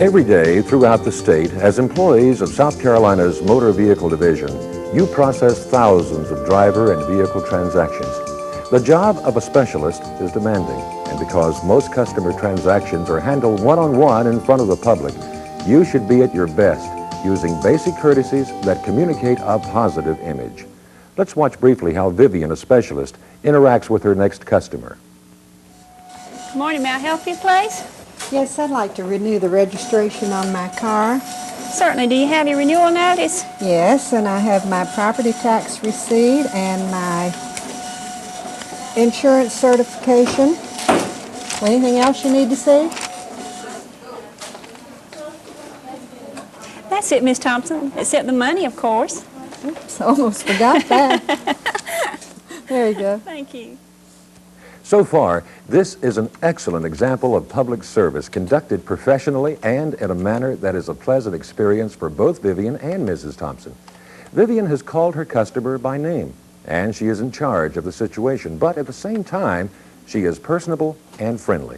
Every day throughout the state, as employees of South Carolina's Motor Vehicle Division, you process thousands of driver and vehicle transactions. The job of a specialist is demanding, and because most customer transactions are handled one-on-one in front of the public, you should be at your best, using basic courtesies that communicate a positive image. Let's watch briefly how Vivian, a specialist, interacts with her next customer. Good morning. May I help you, please? Yes, I'd like to renew the registration on my car. Certainly. Do you have your renewal notice? Yes, and I have my property tax receipt and my insurance certification. Anything else you need to see? That's it, Miss Thompson, except the money, of course. Oops, almost forgot that. There you go. Thank you. So far, this is an excellent example of public service conducted professionally and in a manner that is a pleasant experience for both Vivian and Mrs. Thompson. Vivian has called her customer by name, and she is in charge of the situation, but at the same time, she is personable and friendly.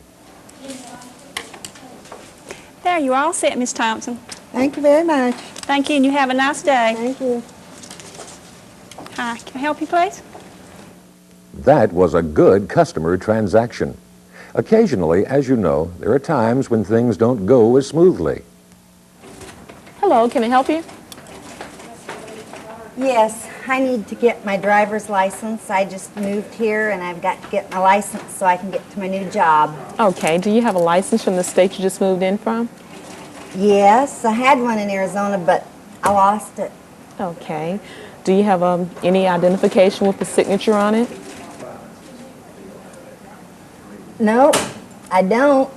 There, you're all set, Miss Thompson. Thank you very much. Thank you, and you have a nice day. Thank you. Hi, can I help you, please? That was a good customer transaction. Occasionally, as you know, there are times when things don't go as smoothly. Hello, can I help you? Yes, I need to get my driver's license. I just moved here and I've got to get my license so I can get to my new job. Okay, do you have a license from the state you just moved in from? Yes, I had one in Arizona, but I lost it. Okay. Do you have any identification with the signature on it? No, I don't.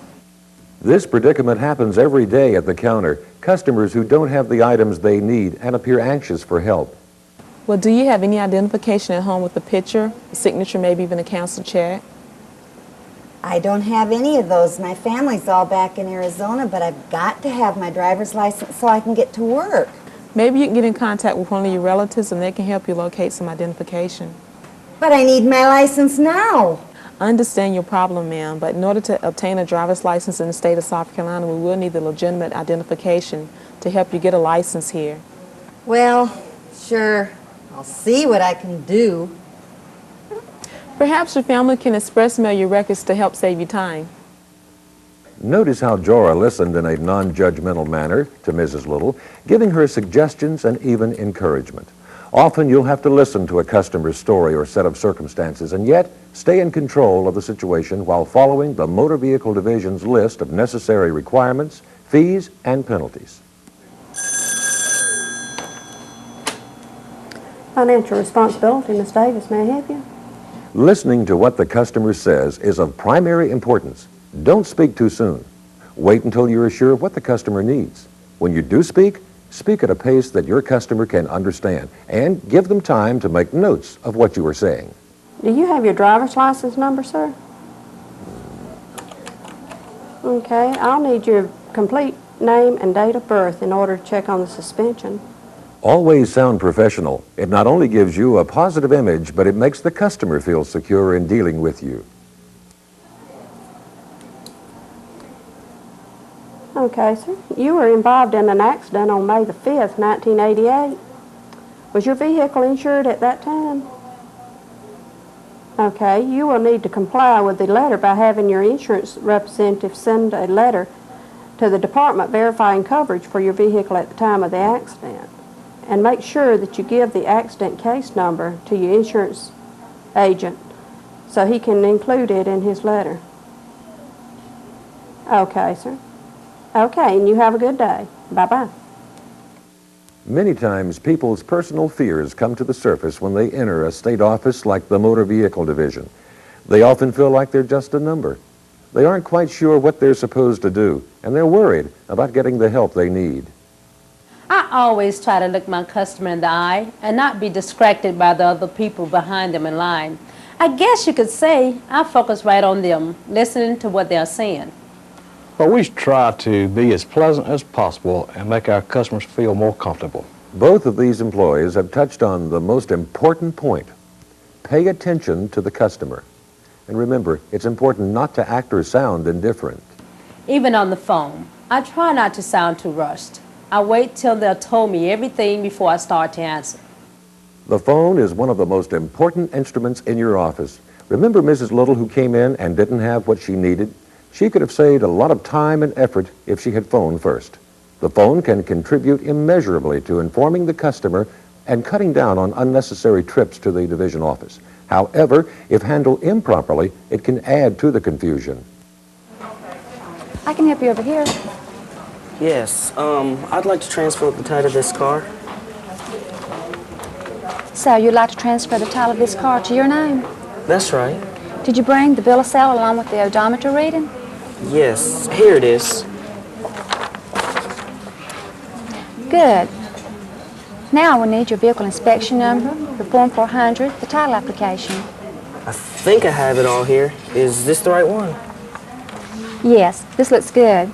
This predicament happens every day at the counter. Customers who don't have the items they need and appear anxious for help. Well, do you have any identification at home with the picture, a signature, maybe even a canceled check? I don't have any of those. My family's all back in Arizona, but I've got to have my driver's license so I can get to work. Maybe you can get in contact with one of your relatives and they can help you locate some identification. But I need my license now. I understand your problem, ma'am, but in order to obtain a driver's license in the state of South Carolina, we will need the legitimate identification to help you get a license here. Well, sure. I'll see what I can do. Perhaps your family can express mail your records to help save you time. Notice how Jorah listened in a non-judgmental manner to Mrs. Little, giving her suggestions and even encouragement. Often you'll have to listen to a customer's story or set of circumstances and yet stay in control of the situation while following the Motor Vehicle Division's list of necessary requirements, fees, and penalties. Financial responsibility, Ms. Davis, may I help you? Listening to what the customer says is of primary importance. Don't speak too soon. Wait until you're sure of what the customer needs. When you do speak, speak at a pace that your customer can understand, and give them time to make notes of what you are saying. Do you have your driver's license number, sir? Okay, I'll need your complete name and date of birth in order to check on the suspension. Always sound professional. It not only gives you a positive image, but it makes the customer feel secure in dealing with you. Okay, sir. You were involved in an accident on May the 5th, 1988. Was your vehicle insured at that time? Okay, you will need to comply with the letter by having your insurance representative send a letter to the department verifying coverage for your vehicle at the time of the accident. And make sure that you give the accident case number to your insurance agent so he can include it in his letter. Okay, sir. Okay, and you have a good day. Bye-bye. Many times, people's personal fears come to the surface when they enter a state office like the Motor Vehicle Division. They often feel like they're just a number. They aren't quite sure what they're supposed to do, and they're worried about getting the help they need. I always try to look my customer in the eye and not be distracted by the other people behind them in line. I guess you could say I focus right on them, listening to what they're saying. Well, we try to be as pleasant as possible and make our customers feel more comfortable. Both of these employees have touched on the most important point. Pay attention to the customer. And remember, it's important not to act or sound indifferent. Even on the phone, I try not to sound too rushed. I wait till they've told me everything before I start to answer. The phone is one of the most important instruments in your office. Remember Mrs. Little who came in and didn't have what she needed? She could have saved a lot of time and effort if she had phoned first. The phone can contribute immeasurably to informing the customer and cutting down on unnecessary trips to the division office. However, if handled improperly, it can add to the confusion. I can help you over here. Yes, I'd like to transfer the title of this car. So you'd like to transfer the title of this car to your name? That's right. Did you bring the bill of sale along with the odometer reading? Yes, here it is. Good. Now we'll need your vehicle inspection number, the Form 400, the title application. I think I have it all here. Is this the right one? Yes, this looks good.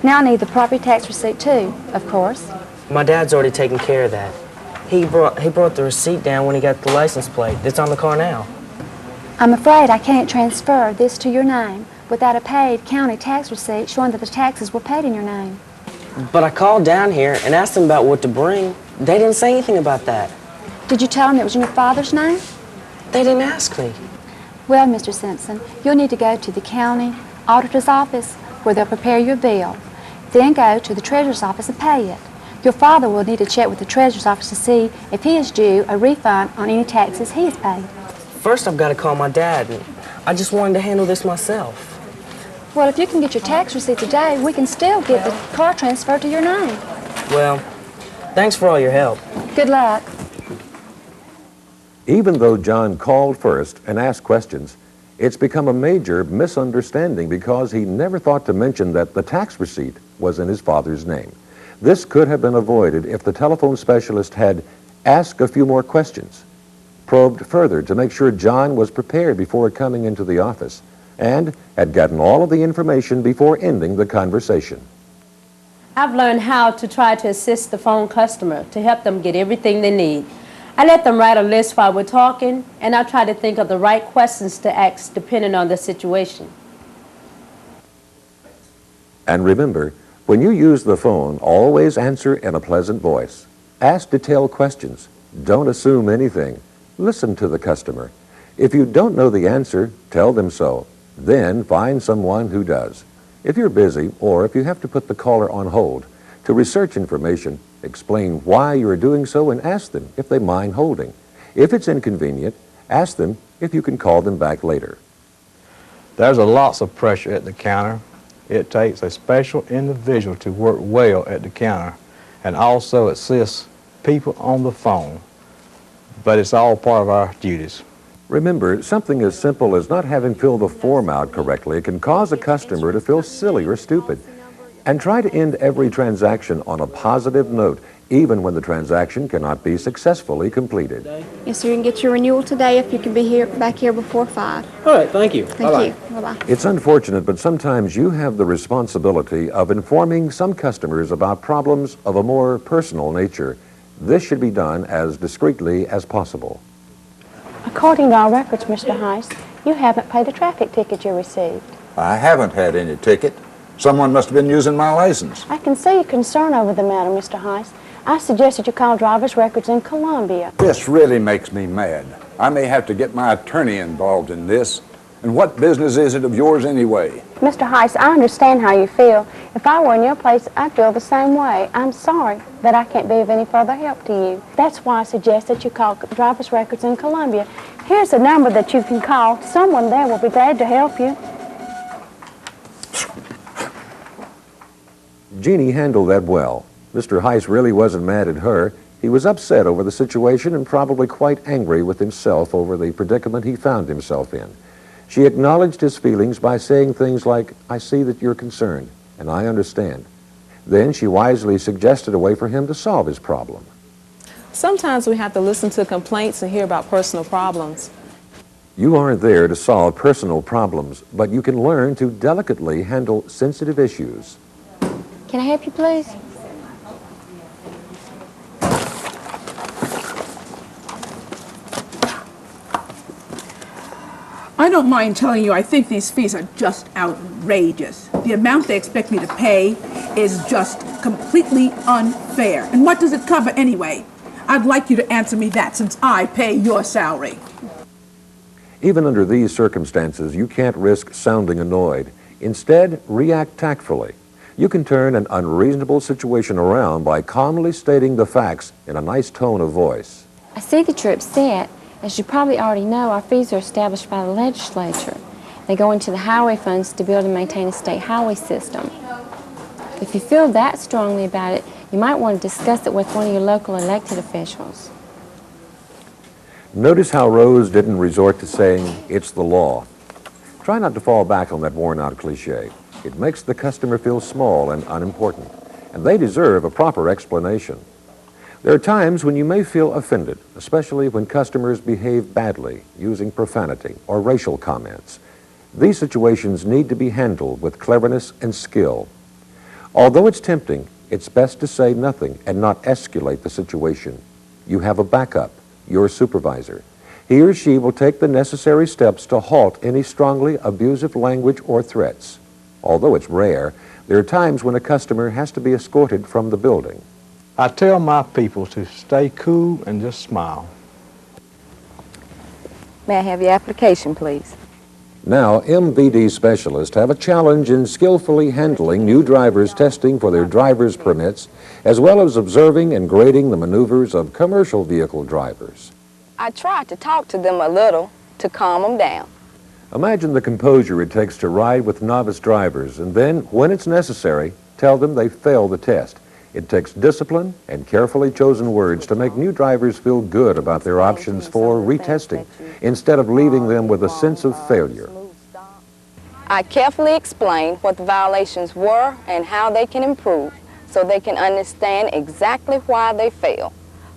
Now I need the property tax receipt too, of course. My dad's already taken care of that. He brought the receipt down when he got the license plate. It's on the car now. I'm afraid I can't transfer this to your name without a paid county tax receipt showing that the taxes were paid in your name. But I called down here and asked them about what to bring. They didn't say anything about that. Did you tell them it was in your father's name? They didn't ask me. Well, Mr. Simpson, you'll need to go to the county auditor's office where they'll prepare your bill. Then go to the treasurer's office and pay it. Your father will need to check with the treasurer's office to see if he is due a refund on any taxes he has paid. First, I've got to call my dad. I just wanted to handle this myself. Well, if you can get your tax receipt today, we can still get the car transferred to your name. Well, thanks for all your help. Good luck. Even though John called first and asked questions, it's become a major misunderstanding because he never thought to mention that the tax receipt was in his father's name. This could have been avoided if the telephone specialist had asked a few more questions, probed further to make sure John was prepared before coming into the office, and had gotten all of the information before ending the conversation. I've learned how to try to assist the phone customer to help them get everything they need. I let them write a list while we're talking, and I try to think of the right questions to ask depending on the situation. And remember, when you use the phone, always answer in a pleasant voice. Ask detailed questions. Don't assume anything. Listen to the customer. If you don't know the answer, tell them so. Then find someone who does. If you're busy, or if you have to put the caller on hold to research information, explain why you are doing so and ask them if they mind holding. If it's inconvenient, ask them if you can call them back later. There's a lots of pressure at the counter. It takes a special individual to work well at the counter and also assist people on the phone. But it's all part of our duties. Remember, something as simple as not having filled the form out correctly can cause a customer to feel silly or stupid. And try to end every transaction on a positive note, even when the transaction cannot be successfully completed. Yes, sir, you can get your renewal today if you can be back here before 5. All right, thank you. Thank you. Bye-bye. It's unfortunate, but sometimes you have the responsibility of informing some customers about problems of a more personal nature. This should be done as discreetly as possible. According to our records, Mr. Heiss, you haven't paid the traffic ticket you received. I haven't had any ticket. Someone must have been using my license. I can see your concern over the matter, Mr. Heiss. I suggest that you call driver's records in Columbia. This really makes me mad. I may have to get my attorney involved in this. And what business is it of yours anyway? Mr. Heiss, I understand how you feel. If I were in your place, I'd feel the same way. I'm sorry that I can't be of any further help to you. That's why I suggest that you call driver's records in Columbia. Here's a number that you can call. Someone there will be glad to help you. Jeannie handled that well. Mr. Heiss really wasn't mad at her. He was upset over the situation and probably quite angry with himself over the predicament he found himself in. She acknowledged his feelings by saying things like, "I see that you're concerned, and I understand." Then she wisely suggested a way for him to solve his problem. Sometimes we have to listen to complaints and hear about personal problems. You aren't there to solve personal problems, but you can learn to delicately handle sensitive issues. Can I help you, please? I don't mind telling you I think these fees are just outrageous. The amount they expect me to pay is just completely unfair. And what does it cover anyway? I'd like you to answer me that since I pay your salary. Even under these circumstances, you can't risk sounding annoyed. Instead, react tactfully. You can turn an unreasonable situation around by calmly stating the facts in a nice tone of voice. I see that you're upset. As you probably already know, our fees are established by the legislature. They go into the highway funds to build and maintain a state highway system. If you feel that strongly about it, you might want to discuss it with one of your local elected officials. Notice how Rose didn't resort to saying, "It's the law." Try not to fall back on that worn-out cliche. It makes the customer feel small and unimportant, and they deserve a proper explanation. There are times when you may feel offended, especially when customers behave badly, using profanity or racial comments. These situations need to be handled with cleverness and skill. Although it's tempting, it's best to say nothing and not escalate the situation. You have a backup, your supervisor. He or she will take the necessary steps to halt any strongly abusive language or threats. Although it's rare, there are times when a customer has to be escorted from the building. I tell my people to stay cool and just smile. May I have your application, please? Now, MVD specialists have a challenge in skillfully handling new drivers testing for their driver's permits, as well as observing and grading the maneuvers of commercial vehicle drivers. I tried to talk to them a little to calm them down. Imagine the composure it takes to ride with novice drivers, and then, when it's necessary, tell them they failed the test. It takes discipline and carefully chosen words to make new drivers feel good about their options for retesting, instead of leaving them with a sense of failure. I carefully explained what the violations were and how they can improve, so they can understand exactly why they failed.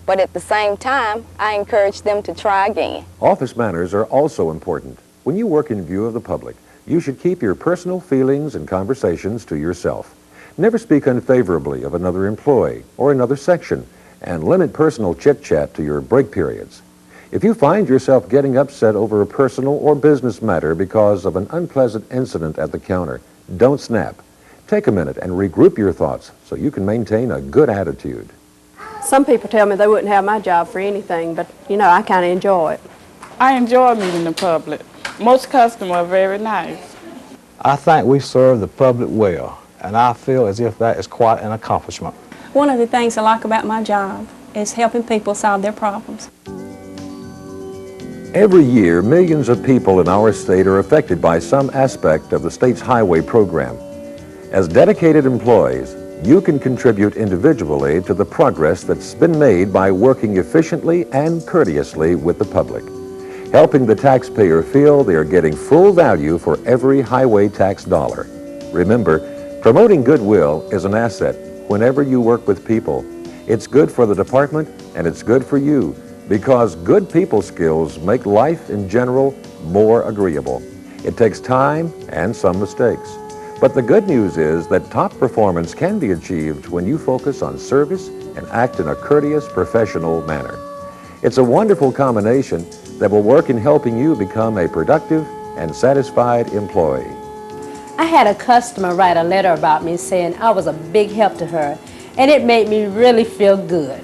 But at the same time, I encourage them to try again. Office manners are also important. When you work in view of the public, you should keep your personal feelings and conversations to yourself. Never speak unfavorably of another employee or another section, and limit personal chit-chat to your break periods. If you find yourself getting upset over a personal or business matter because of an unpleasant incident at the counter, don't snap. Take a minute and regroup your thoughts so you can maintain a good attitude. Some people tell me they wouldn't have my job for anything, but, you know, I kind of enjoy it. I enjoy meeting the public. Most customers are very nice. I think we serve the public well, and I feel as if that is quite an accomplishment. One of the things I like about my job is helping people solve their problems. Every year, millions of people in our state are affected by some aspect of the state's highway program. As dedicated employees, you can contribute individually to the progress that's been made by working efficiently and courteously with the public, helping the taxpayer feel they are getting full value for every highway tax dollar. Remember, promoting goodwill is an asset whenever you work with people. It's good for the department and it's good for you, because good people skills make life in general more agreeable. It takes time and some mistakes. But the good news is that top performance can be achieved when you focus on service and act in a courteous, professional manner. It's a wonderful combination that will work in helping you become a productive and satisfied employee. I had a customer write a letter about me saying I was a big help to her, and it made me really feel good.